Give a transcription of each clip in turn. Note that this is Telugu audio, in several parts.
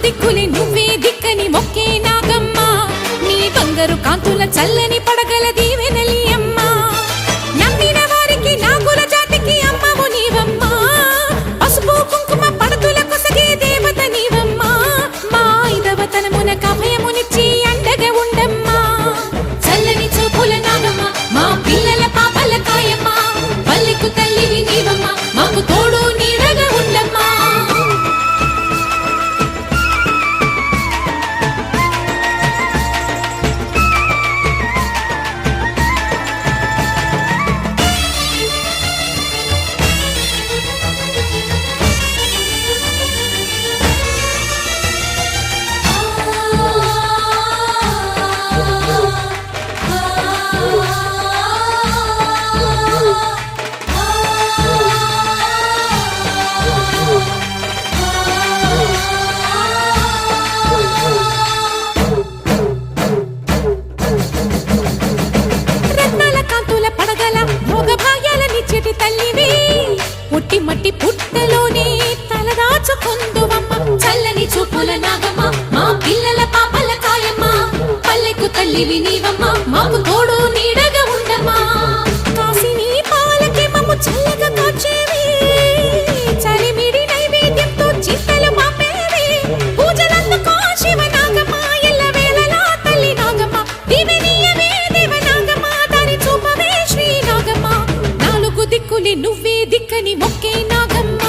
దిక్కులే నువ్వే దిక్కని మొక్కే నాగమ్మ నీ బంగారు కాంతుల చల్లని పడగల దీవెనలి అమ్మ నమ్మిన వారికి నాగుల జాతికి అమ్మవు నీవమ్మ పసుపు కుంకుమ పడతుల కొసగే దేవత నీవమ్మ మా ఐదవతనమున కభయమునిచ్చి అండగా ఉండమ్మా చల్లని చూపుల నాగమ్మ మా పిల్లల పాపల కాయమ్మ పల్లెకు తల్లివి నీవమ్మ మాకు తోడు నీడగా ఉండమ్మా తల్లివి పుట్టి మట్టి పుట్టలోనే తలదాచుకుందువమ్మ చల్లని చూపుల నాగమ్మ మా పిల్లల పాపల కాయమ్మ పల్లెకు తల్లివి నీవమ్మ మాకు తోడు నీడగా ఉండమ్మా కాసిని పాలకి మమ్ము చల్లగా కాచేవి చలిమిడి నైవేద్యంతో చింతలు మాపేవి పూజలందుకో శివ నాగమ్మ ఎల్ల వేళలా తల్లి నాగమ్మ దివెనీయవే దేవ నాగమ్మ దాని చూపవే శ్రీ నాగమ్మ దిక్కులే నువ్వే దిక్కని మొక్కే నాగమ్మ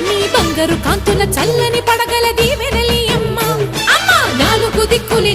నీ బంగారు కాంతుల చల్లని పడగల దీవెనలి అమ్మ అమ్మ నాలుగు దిక్కులే